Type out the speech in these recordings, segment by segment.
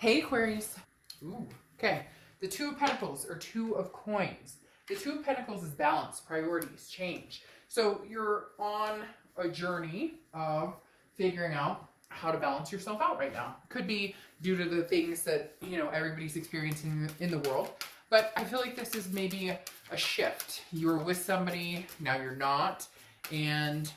Hey Aquarius. Ooh, okay. The Two of Pentacles or Two of Coins. The Two of Pentacles is balance, priorities, change. So you're on a journey of figuring out how to balance yourself out right now. Could be due to the things that, everybody's experiencing in the world. But I feel like this is maybe a shift. You were with somebody, now you're not. And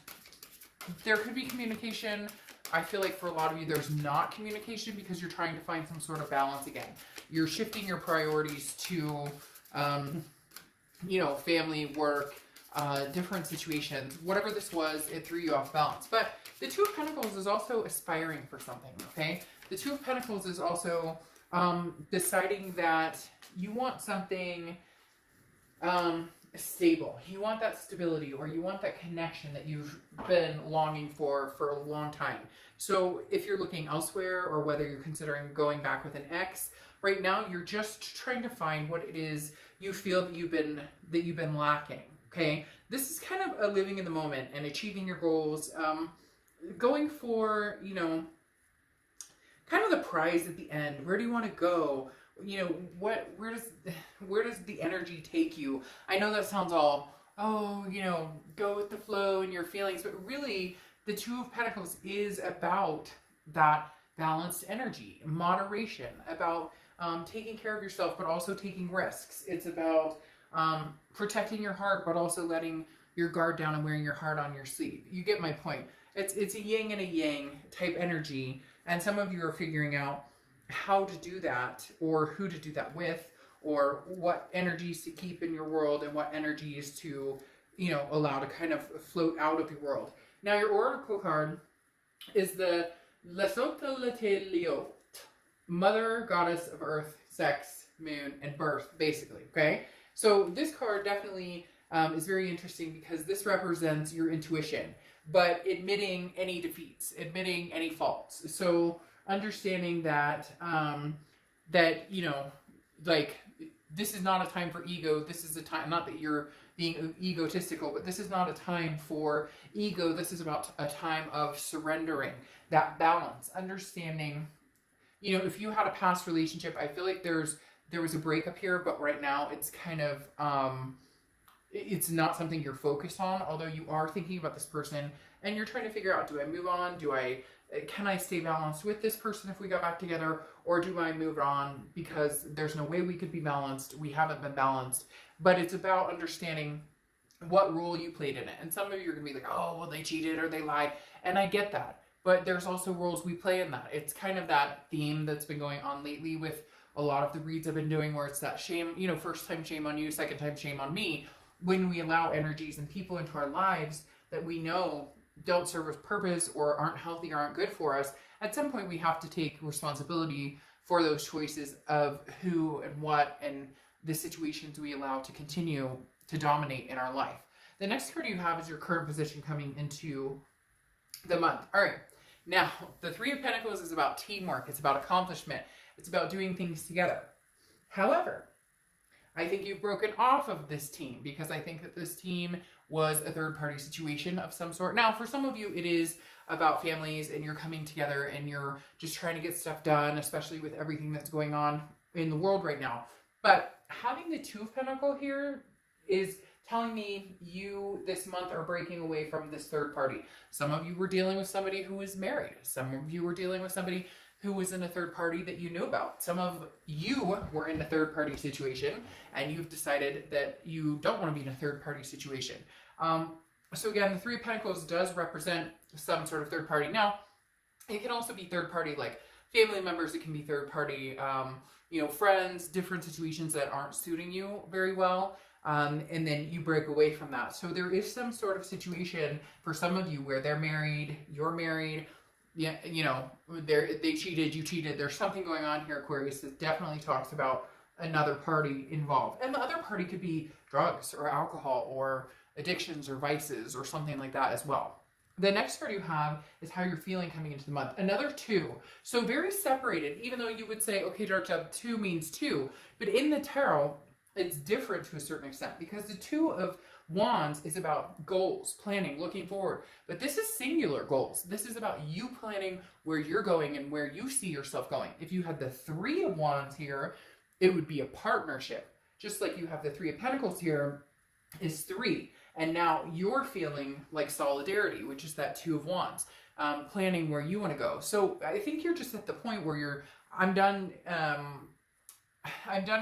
there could be communication. I feel like for a lot of you, there's not communication because you're trying to find some sort of balance again. You're shifting your priorities to, family, work, different situations. Whatever this was, it threw you off balance. But the Two of Pentacles is also aspiring for something, okay? The Two of Pentacles is also deciding that you want something stable. You want that stability, or you want that connection that you've been longing for a long time. So if you're looking elsewhere, or whether you're considering going back with an ex, right now you're just trying to find what it is you feel that you've been lacking. Okay, this is kind of a living in the moment and achieving your goals, going for kind of the prize at the end. Where do you want to go? Where does the energy take you? I know that sounds all, go with the flow and your feelings, but really the Two of Pentacles is about that balanced energy, moderation, about taking care of yourself, but also taking risks. It's about protecting your heart, but also letting your guard down and wearing your heart on your sleeve. You get my point. It's a yin and a yang type energy, and some of you are figuring out how to do that, or who to do that with, or what energies to keep in your world and what energies to, allow to kind of float out of your world. Now, your oracle card is the Lesotho, Mother, Goddess of Earth, Sex, Moon, and Birth, basically, okay? So this card definitely is very interesting because this represents your intuition, but admitting any defeats, admitting any faults. So understanding that, this is not a time for ego. This is a time, not that you're being egotistical, but this is not a time for ego. This is about a time of surrendering, that balance, understanding, if you had a past relationship, I feel like there was a breakup here, but right now it's kind of, it's not something you're focused on, although you are thinking about this person and you're trying to figure out, do I move on? Can I stay balanced with this person if we got back together, or do I move on because there's no way we could be balanced? We haven't been balanced, but it's about understanding what role you played in it. And some of you are gonna be like, oh, well, they cheated or they lied. And I get that, but there's also roles we play in that. It's kind of that theme that's been going on lately with a lot of the reads I've been doing, where it's that shame, first time shame on you, second time shame on me. When we allow energies and people into our lives that we know don't serve us purpose or aren't healthy or aren't good for us, at some point we have to take responsibility for those choices of who and what and the situations we allow to continue to dominate in our life. The next card you have is your current position coming into the month. All right, now the Three of Pentacles is about teamwork. It's about accomplishment. It's about doing things together. However, I think you've broken off of this team because I think that this team was a third-party situation of some sort. Now, for some of you, it is about families and you're coming together and you're just trying to get stuff done, especially with everything that's going on in the world right now. But having the Two of Pentacles here is telling me you this month are breaking away from this third party. Some of you were dealing with somebody who was married. Some of you were dealing with somebody who was in a third party that you knew about. Some of you were in a third party situation and you've decided that you don't want to be in a third party situation. So again, the Three of Pentacles does represent some sort of third party. Now, it can also be third party like family members. It can be third party, friends, different situations that aren't suiting you very well. And then you break away from that. So there is some sort of situation for some of you where they're married, you're married, yeah, they cheated, you cheated. There's something going on here, Aquarius, that definitely talks about another party involved. And the other party could be drugs or alcohol or addictions or vices or something like that as well. The next card you have is how you're feeling coming into the month. Another two. So very separated, even though you would say, okay, Dark Job, two means two. But in the tarot, it's different to a certain extent because the Two of Wands is about goals, planning, looking forward. But this is singular goals. This is about you planning where you're going and where you see yourself going. If you had the Three of Wands here, it would be a partnership. Just like you have the Three of Pentacles here is three. And now you're feeling like solidarity, which is that Two of Wands, planning where you want to go. So I think you're just at the point where I'm done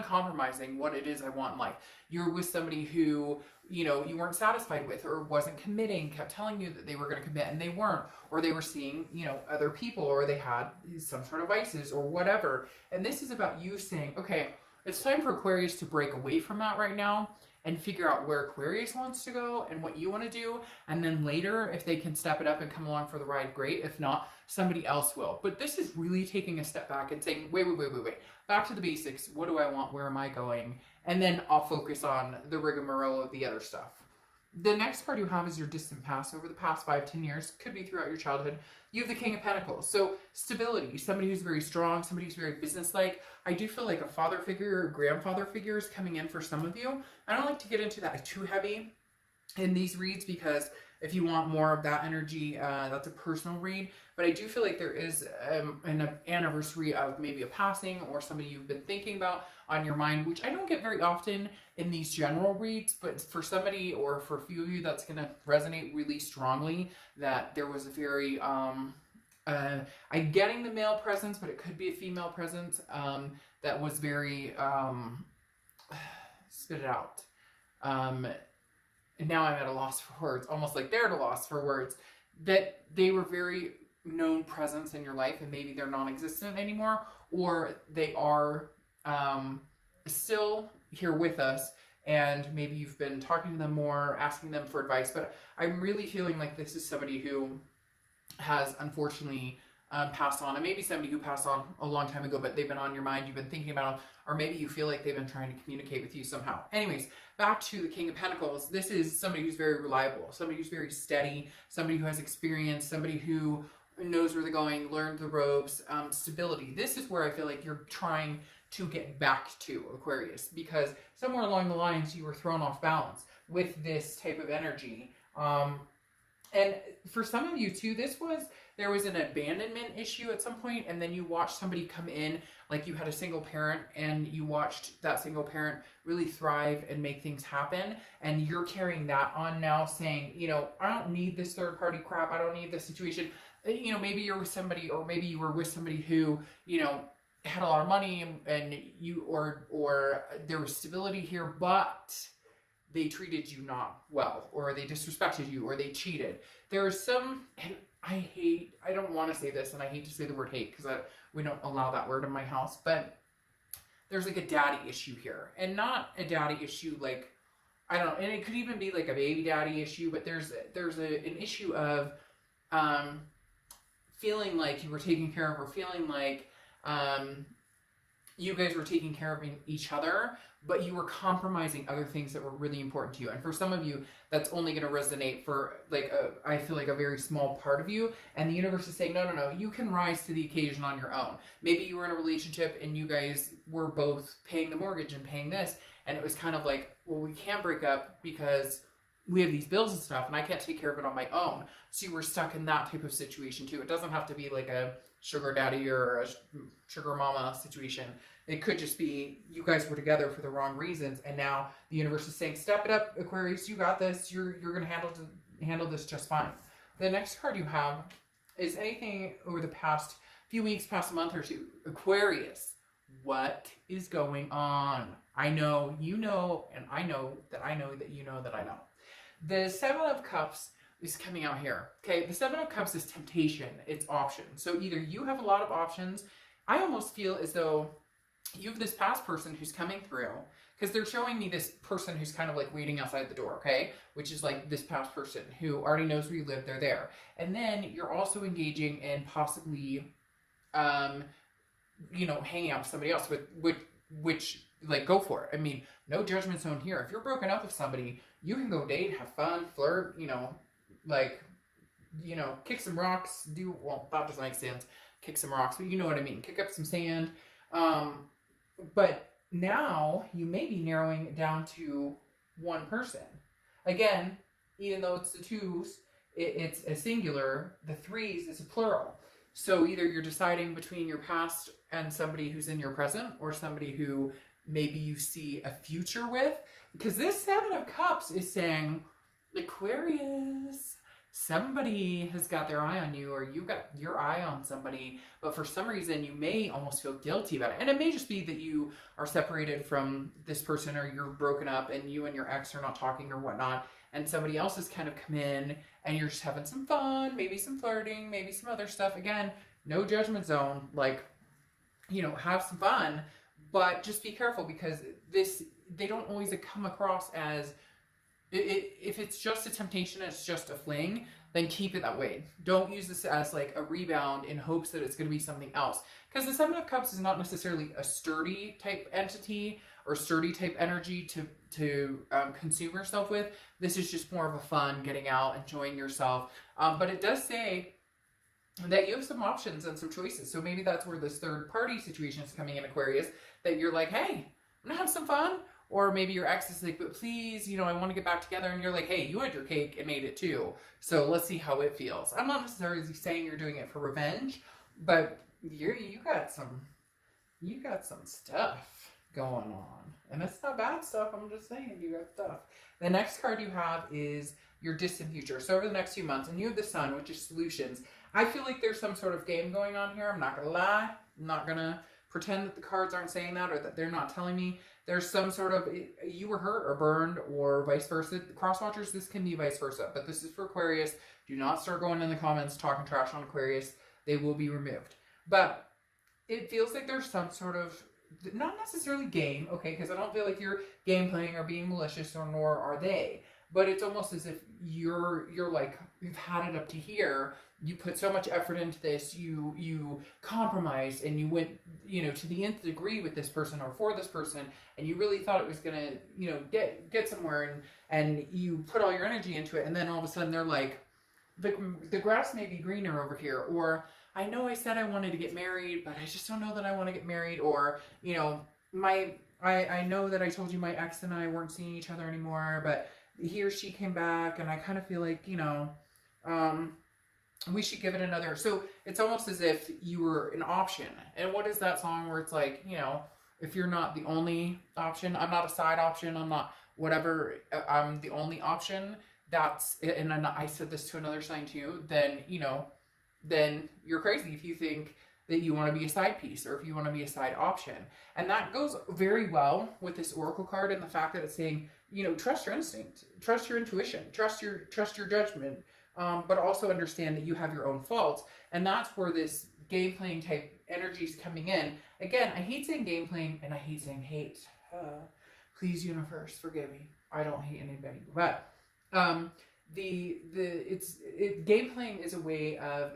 compromising what it is I want in life. You're with somebody who, you weren't satisfied with, or wasn't committing, kept telling you that they were going to commit and they weren't, or they were seeing, other people, or they had some sort of vices or whatever. And this is about you saying, okay, it's time for Aquarius to break away from that right now and figure out where Aquarius wants to go and what you want to do. And then later, if they can step it up and come along for the ride, great. If not, somebody else will. But this is really taking a step back and saying, wait. Back to the basics. What do I want? Where am I going? And then I'll focus on the rigmarole of the other stuff. The next card you have is your distant past, over the past 5-10 years. Could be throughout your childhood. You have the King of Pentacles. So stability, somebody who's very strong, somebody who's very businesslike. I do feel like a father figure or grandfather figure is coming in for some of you. I don't like to get into that too heavy in these reads, because if you want more of that energy, that's a personal read. But I do feel like there is an anniversary of maybe a passing or somebody you've been thinking about on your mind, which I don't get very often in these general reads. But for somebody, or for a few of you, that's going to resonate really strongly, that there was a very, I'm getting the male presence, but it could be a female presence, that was very, spit it out. And now I'm at a loss for words, almost like they're at a loss for words, that they were very known presence in your life, and maybe they're non-existent anymore, or they are still here with us, and maybe you've been talking to them more, asking them for advice. But I'm really feeling like this is somebody who has unfortunately passed on, and maybe somebody who passed on a long time ago, but they've been on your mind, you've been thinking about them, or maybe you feel like they've been trying to communicate with you somehow. Anyways, back to the King of Pentacles. This is somebody who's very reliable, somebody who's very steady, somebody who has experience, somebody who knows where they're going, learned the ropes, stability. This is where I feel like you're trying to get back to, Aquarius, because somewhere along the lines you were thrown off balance with this type of energy. And for some of you too, there was an abandonment issue at some point, and then you watched somebody come in, like you had a single parent, and you watched that single parent really thrive and make things happen, and you're carrying that on now, saying, I don't need this third party crap, I don't need this situation. Maybe you're with somebody, or maybe you were with somebody who, had a lot of money, and you, or there was stability here, but they treated you not well, or they disrespected you, or they cheated. There are some, and I don't want to say this, and I hate to say the word hate, because we don't allow that word in my house, but there's like a daddy issue here, and not a daddy issue like, I don't know, and it could even be like a baby daddy issue, but there's an issue of feeling like you were taken care of, or feeling like you guys were taking care of each other, but you were compromising other things that were really important to you. And for some of you, that's only going to resonate for I feel like a very small part of you. And the universe is saying, no, you can rise to the occasion on your own. Maybe you were in a relationship and you guys were both paying the mortgage and paying this. And it was kind of like, well, we can't break up because we have these bills and stuff, and I can't take care of it on my own. So you were stuck in that type of situation too. It doesn't have to be like a sugar daddy or a sugar mama situation. It could just be you guys were together for the wrong reasons, and now the universe is saying, step it up, Aquarius, you got this. You're going to handle this just fine. The next card you have is anything over the past few weeks, past a month or two. Aquarius, what is going on? I know you know, and I know that you know that I know. The Seven of Cups is coming out here. Okay, the Seven of Cups is temptation. It's options. So either you have a lot of options. I almost feel as though you have this past person who's coming through, because they're showing me this person who's kind of like waiting outside the door, okay? Which is like this past person who already knows where you live, they're there. And then you're also engaging in possibly, hanging out with somebody else, which like, go for it. I mean, no judgment zone here. If you're broken up with somebody, you can go date, have fun, flirt, kick some rocks, well, that doesn't make sense, kick some rocks, but you know what I mean, kick up some sand. But now you may be narrowing it down to one person. Again, even though it's the twos, it's a singular, the threes is a plural. So either you're deciding between your past and somebody who's in your present, or somebody who maybe you see a future with. Because this Seven of Cups is saying, Aquarius, somebody has got their eye on you, or you got your eye on somebody, but for some reason you may almost feel guilty about it. And it may just be that you are separated from this person, or you're broken up and you and your ex are not talking or whatnot, and somebody else has kind of come in and you're just having some fun, maybe some flirting, maybe some other stuff. Again, no judgment zone, like, you know, have some fun, but just be careful, because they don't always come across as, if it's just a temptation, it's just a fling, then keep it that way. Don't use this as like a rebound in hopes that it's going to be something else. Because the Seven of Cups is not necessarily a sturdy type entity or sturdy type energy to consume yourself with. This is just more of a fun, getting out, enjoying yourself. But it does say that you have some options and some choices. So maybe that's where this third party situation is coming in, Aquarius, that you're like, hey, I'm going to have some fun. Or maybe your ex is like, but please, you know, I want to get back together. And you're like, hey, you had your cake and made it too. So let's see how it feels. I'm not necessarily saying you're doing it for revenge, but you got some stuff going on. And it's not bad stuff. I'm just saying you got stuff. The next card you have is your distant future. So over the next few months, and you have the Sun, which is solutions. I feel like there's some sort of game going on here. I'm not going to lie. I'm not going to pretend that the cards aren't saying that, or that they're not telling me. There's some sort of, you were hurt or burned, or vice versa. Crosswatchers, this can be vice versa, but this is for Aquarius. Do not start going in the comments talking trash on Aquarius. They will be removed. But it feels like there's some sort of, not necessarily game, okay, because I don't feel like you're game playing or being malicious, or nor are they. But it's almost as if you're like, you've had it up to here. You put so much effort into this, you compromised, and you went, you know, to the nth degree with this person or for this person, and you really thought it was gonna, you know, get somewhere, and you put all your energy into it, and then all of a sudden they're like, the grass may be greener over here, or I know I said I wanted to get married, but I just don't know that I want to get married, or, you know, I know that I told you my ex and I weren't seeing each other anymore, but he or she came back, and I kind of feel like, you know, we should give it another. So it's almost as if you were an option. And what is that song where it's like, you know, if you're not the only option, I'm not a side option, I'm not whatever, I'm the only option, that's, and I said this to another sign too, then, you know, then you're crazy if you think that you want to be a side piece, or if you want to be a side option. And that goes very well with this Oracle card, and the fact that it's saying, you know, trust your instinct, trust your intuition, trust your judgment, but also understand that you have your own faults. And that's where this game playing type energy is coming in. Again, I hate saying game playing, and I hate saying hate. Please, universe, forgive me. I don't hate anybody. But game playing is a way of,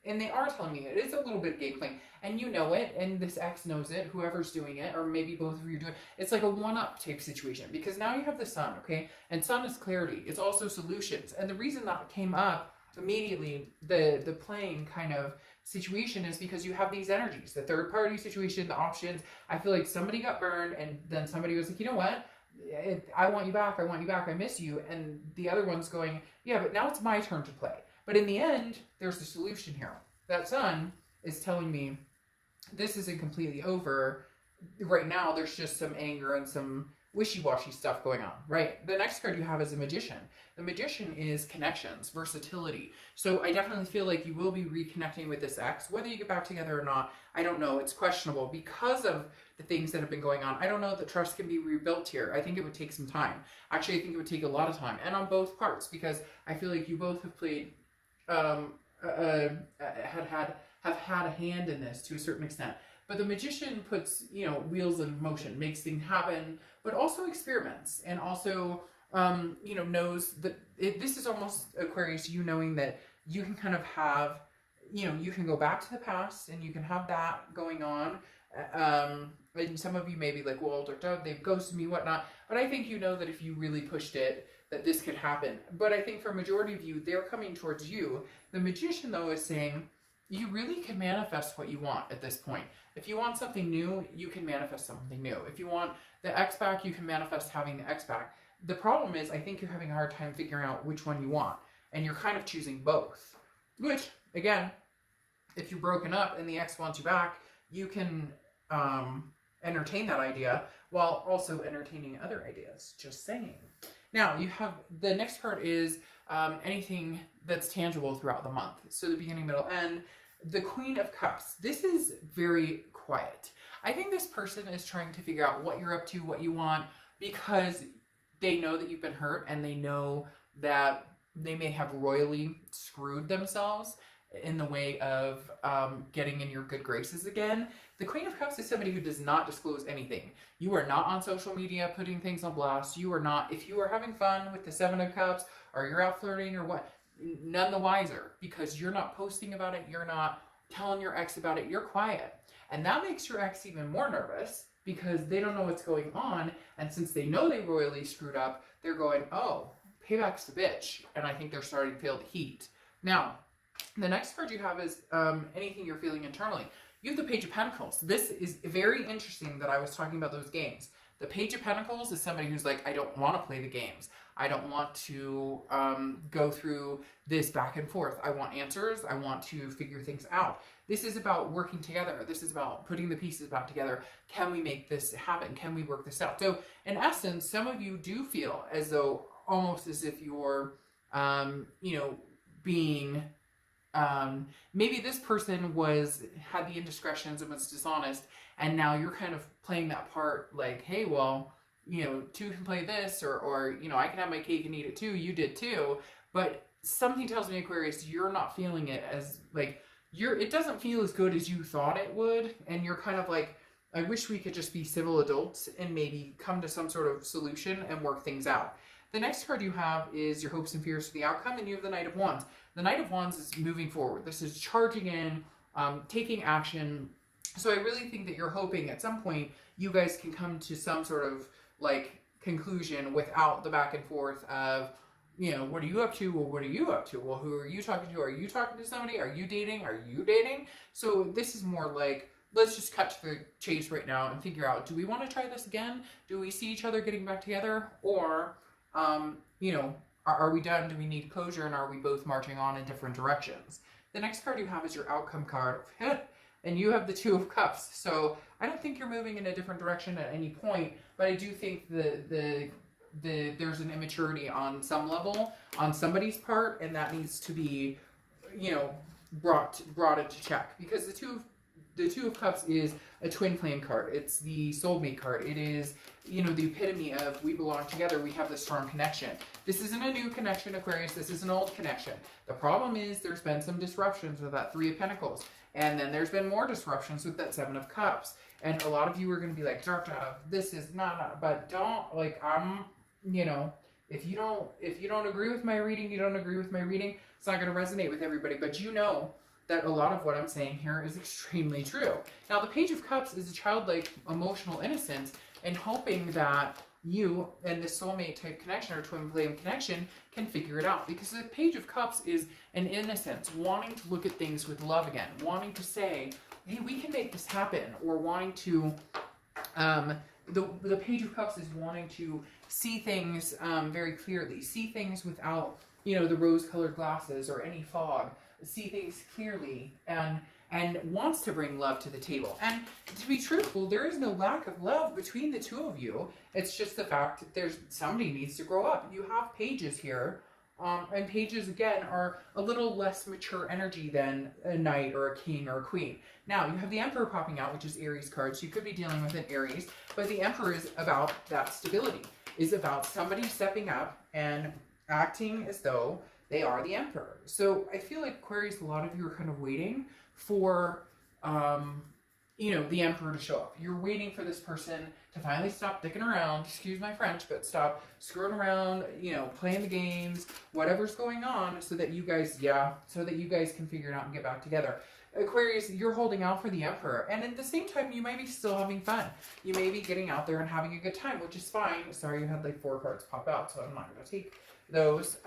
and they are telling me it is a little bit of game playing, and you know it, and this ex knows it, whoever's doing it, or maybe both of you do it. It's like a one-up type situation, because now you have the Sun, okay? And Sun is clarity. It's also solutions. And the reason that came up immediately, the playing kind of situation, is because you have these energies, the third party situation, the options. I feel like somebody got burned, and then somebody was like, you know what? I want you back, I miss you. And the other one's going, yeah, but now it's my turn to play. But in the end, there's the solution here. That Sun is telling me this isn't completely over. Right now, there's just some anger and some wishy-washy stuff going on, right? The next card you have is a Magician. The Magician is connections, versatility. So I definitely feel like you will be reconnecting with this ex. Whether you get back together or not, I don't know. It's questionable because of the things that have been going on. I don't know that trust can be rebuilt here. I think it would take some time. Actually, I think it would take a lot of time, and on both parts, because I feel like you both have played, have had a hand in this to a certain extent. But the Magician puts, you know, wheels in motion, makes things happen, but also experiments, and also, you know, knows that this is almost, Aquarius, you knowing that you can kind of have, you know, you can go back to the past, and you can have that going on. And some of you may be like, well, they've ghosted me, whatnot. But I think you know that if you really pushed it, that this could happen. But I think for a majority of you, they're coming towards you. The Magician, though, is saying you really can manifest what you want at this point. If you want something new, you can manifest something new. If you want the ex back, you can manifest having the ex back. The problem is, I think you're having a hard time figuring out which one you want. And you're kind of choosing both. Which, again, if you're broken up and the ex wants you back, you can entertain that idea while also entertaining other ideas. Just saying. Now, you have, the next card is anything that's tangible throughout the month. So the beginning, middle, end. The Queen of Cups. This is very quiet. I think this person is trying to figure out what you're up to, what you want, because they know that you've been hurt and they know that they may have royally screwed themselves in the way of getting in your good graces again. The Queen of Cups is somebody who does not disclose anything. You are not on social media putting things on blast. You are not, if you are having fun with the Seven of Cups or you're out flirting or what, none the wiser, because you're not posting about it. You're not telling your ex about it. You're quiet. And that makes your ex even more nervous because they don't know what's going on. And since they know they royally screwed up, they're going, oh, payback's the bitch. And I think they're starting to feel the heat. Now, the next card you have is anything you're feeling internally. You have the Page of Pentacles. This is very interesting that I was talking about those games. The Page of Pentacles is somebody who's like, I don't want to play the games. I don't want to go through this back and forth. I want answers. I want to figure things out. This is about working together. This is about putting the pieces back together. Can we make this happen? Can we work this out? So in essence, some of you do feel as though almost as if you're, being, maybe this person had the indiscretions and was dishonest, and now you're kind of playing that part like, hey, well, two can play this, or I can have my cake and eat it too. You did too. But something tells me, Aquarius, you're not feeling it as like, it doesn't feel as good as you thought it would. And you're kind of like, I wish we could just be civil adults and maybe come to some sort of solution and work things out. The next card you have is your hopes and fears for the outcome, and you have the Knight of Wands. The Knight of Wands is moving forward. This is charging in, taking action. So I really think that you're hoping at some point you guys can come to some sort of like conclusion without the back and forth of, what are you up to? Well, what are you up to? Well, who are you talking to? Are you talking to somebody? Are you dating? Are you dating? So this is more like, let's just cut to the chase right now and figure out, do we want to try this again? Do we see each other getting back together? Or, are we done? Do we need closure? And are we both marching on in different directions? The next card you have is your outcome card. And you have the Two of Cups. So I don't think you're moving in a different direction at any point, but I do think there's an immaturity on some level on somebody's part, and that needs to be, brought into check, because the Two of Cups is a twin flame card. It's the soulmate card. It is, the epitome of we belong together. We have this strong connection. This isn't a new connection, Aquarius. This is an old connection. The problem is there's been some disruptions with that Three of Pentacles. And then there's been more disruptions with that Seven of Cups. And a lot of you are going to be like, this is not, but don't, like, if you don't agree with my reading, you don't agree with my reading. It's not going to resonate with everybody. But that a lot of what I'm saying here is extremely true. Now, the Page of Cups is a childlike emotional innocence and hoping that you and the soulmate type connection or twin flame connection can figure it out. Because the Page of Cups is an innocence, wanting to look at things with love again, wanting to say, hey, we can make this happen, or wanting to, the Page of Cups is wanting to see things very clearly, see things without, the rose-colored glasses or any fog, see things clearly, and wants to bring love to the table. And to be truthful, there is no lack of love between the two of you. It's just the fact that somebody needs to grow up. You have pages here, and pages, again, are a little less mature energy than a knight or a king or a queen. Now, you have the Emperor popping out, which is Aries card, so you could be dealing with an Aries, but the Emperor is about that stability, is about somebody stepping up and acting as though they are the Emperor. So I feel like, Aquarius, a lot of you are kind of waiting for, the Emperor to show up. You're waiting for this person to finally stop dicking around, excuse my French, but stop screwing around, playing the games, whatever's going on, so that you guys can figure it out and get back together. Aquarius, you're holding out for the Emperor, and at the same time, you might be still having fun. You may be getting out there and having a good time, which is fine. Sorry, you had like 4 cards pop out, so I'm not going to take those.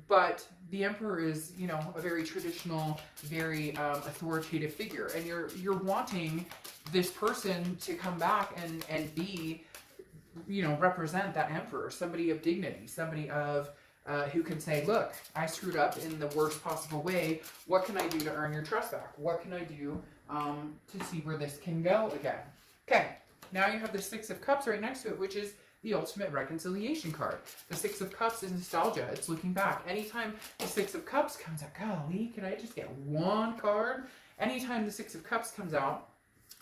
But the Emperor is, a very traditional, very authoritative figure, and you're wanting this person to come back and be you know, represent that emperor, somebody of dignity, somebody of who can say, look, I screwed up in the worst possible way. What can I do to earn your trust back? What can I do to see where this can go again? Okay, now you have the Six of Cups right next to it, which is the ultimate reconciliation card. The Six of Cups is nostalgia. It's looking back. Anytime the Six of Cups comes out, golly, can I just get one card? Anytime the Six of Cups comes out,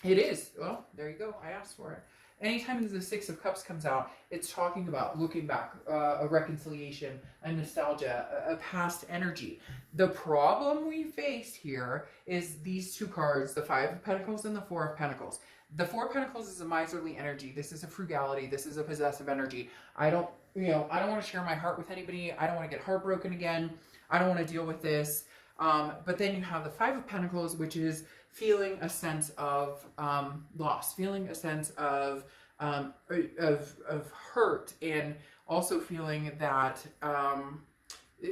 it is, well, there you go, I asked for it. Anytime the Six of Cups comes out, it's talking about looking back, a reconciliation, a nostalgia, a past energy. The problem we face here is these two cards, the Five of Pentacles and the Four of Pentacles. The Four of Pentacles is a miserly energy. This is a frugality. This is a possessive energy. I don't want to share my heart with anybody. I don't want to get heartbroken again. I don't want to deal with this. But then you have the Five of Pentacles, which is feeling a sense of loss, feeling a sense of hurt, and also feeling that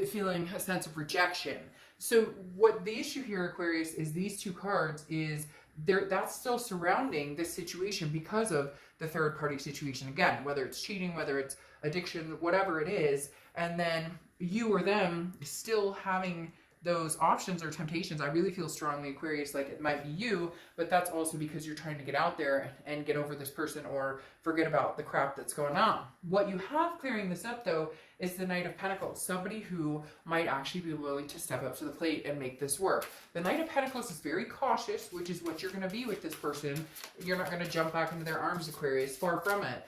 feeling a sense of rejection. So what the issue here, Aquarius, is these two cards is that's still surrounding this situation because of the third party situation. Again, whether it's cheating, whether it's addiction, whatever it is, and then you or them still having those options or temptations. I really feel strongly, Aquarius, like it might be you, but that's also because you're trying to get out there and get over this person or forget about the crap that's going on. What you have clearing this up, though, is the Knight of Pentacles, somebody who might actually be willing to step up to the plate and make this work. The Knight of Pentacles is very cautious, which is what you're going to be with this person. You're not going to jump back into their arms, Aquarius, far from it.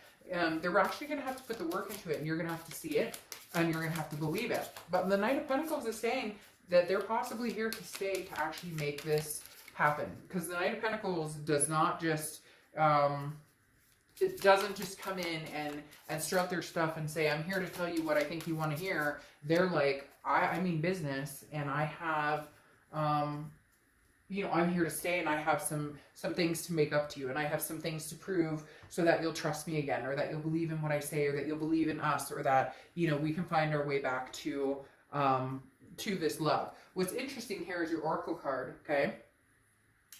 They're actually going to have to put the work into it, and you're going to have to see it, and you're going to have to believe it. But the Knight of Pentacles is saying that they're possibly here to stay to actually make this happen. Because the Knight of Pentacles does not just, it doesn't just come in and strut their stuff and say, I'm here to tell you what I think you want to hear. They're like, I mean business, and I have, you know, I'm here to stay, and I have some things to make up to you, and I have some things to prove so that you'll trust me again, or that you'll believe in what I say, or that you'll believe in us, or that, you know, we can find our way back to this love. What's interesting here is your Oracle card, okay,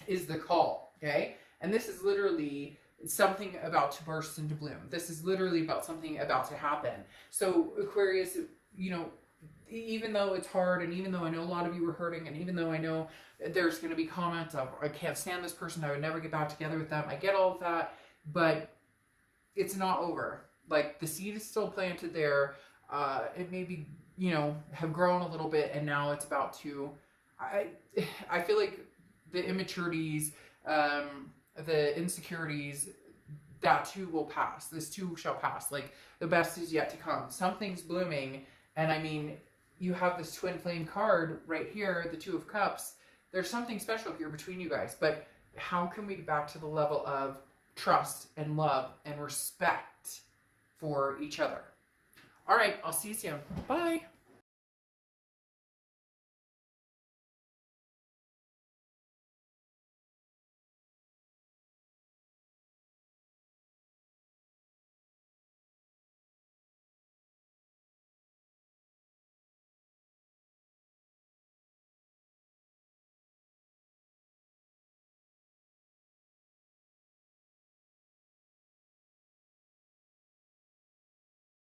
is the Call, okay? And this is literally something about to burst into bloom. This is literally about something about to happen. So Aquarius, you know, even though it's hard, and even though I know a lot of you were hurting, and even though I know there's going to be comments of, I can't stand this person, I would never get back together with them, I get all of that, but it's not over. Like, the seed is still planted there. It may be, you know, have grown a little bit, and now it's about to, I feel like the immaturities, the insecurities, that too will pass. This too shall pass. Like, the best is yet to come. Something's blooming, and I mean, you have this twin flame card right here, the Two of Cups. There's something special here between you guys, but how can we get back to the level of trust and love and respect for each other? All right, I'll see you soon. Bye.